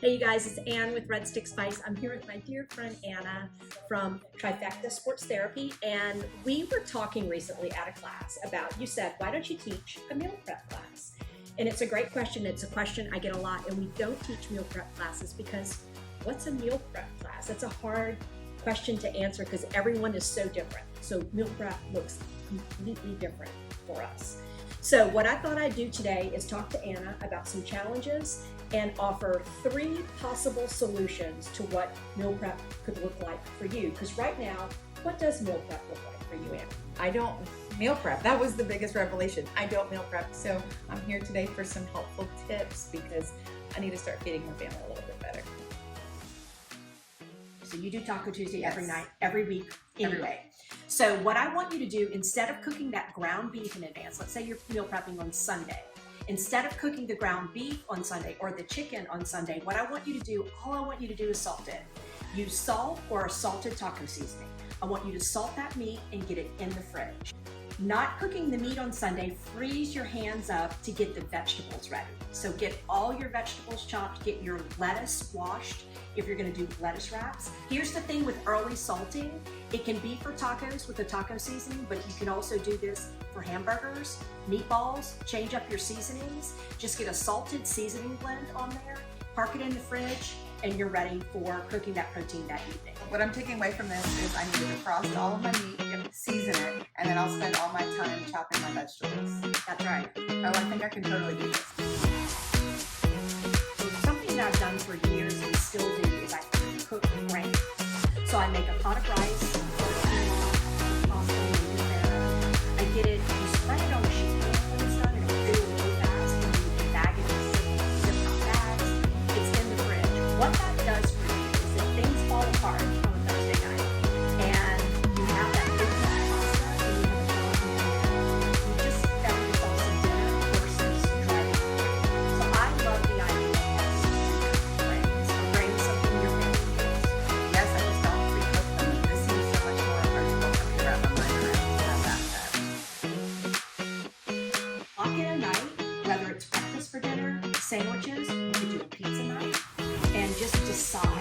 Hey you guys, it's Anne with Red Stick Spice. I'm here with my dear friend Anna from Trifecta Sports Therapy, and we were talking recently at a class about, you said, why don't you teach a meal prep class? And it's a great question. It's a question I get a lot, and we don't teach meal prep classes because what's a meal prep class? That's a hard question to answer because everyone is so different. So meal prep looks completely different for us. So what I thought I'd do today is talk to Anna about some challenges and offer 3 possible solutions to what meal prep could look like for you. Because right now, what does meal prep look like for you, Anna? I don't meal prep. That was the biggest revelation. I don't meal prep. So I'm here today for some helpful tips because I need to start feeding my family a little bit better. So you do Taco Tuesday Yes. every night, every week, Every anyway. So what I want you to do, instead of cooking that ground beef in advance, let's say you're meal prepping on Sunday, instead of cooking the ground beef on Sunday or the chicken on Sunday, what I want you to do, all I want you to do is salt it. Use salt or a salted taco seasoning. I want you to salt that meat and get it in the fridge. Not cooking the meat on Sunday, freeze your hands up to get the vegetables ready. So get all your vegetables chopped, get your lettuce washed if you're gonna do lettuce wraps. Here's the thing with early salting, it can be for tacos with a taco seasoning, but you can also do this for hamburgers, meatballs, change up your seasonings. Just get a salted seasoning blend on there, park it in the fridge, and you're ready for cooking that protein that evening. What I'm taking away from this is I need to defrost all of my meat, season it, and then I'll spend all my time chopping my vegetables. That's right. Oh, I think I can totally do this. So something that I've done for years and still do is I cook grain. So I make a pot of rice, pasta, I get it, you spread it on a sheet when it's done, and it'll do really fast, and you can bag it in different bags. It's in the fridge. What that does for you is that things fall apart on a Thursday night, and you have that big pasta, and you have a you just found yourself some dinner versus driving. So I love the idea of grains. Are grains something you're making? Yes, I just don't pre-cook them. This seems so much more practical for me to wrap my mind around. Have that time. Lock in a night, whether it's breakfast for dinner, sandwiches, you could do a pizza night, and just decide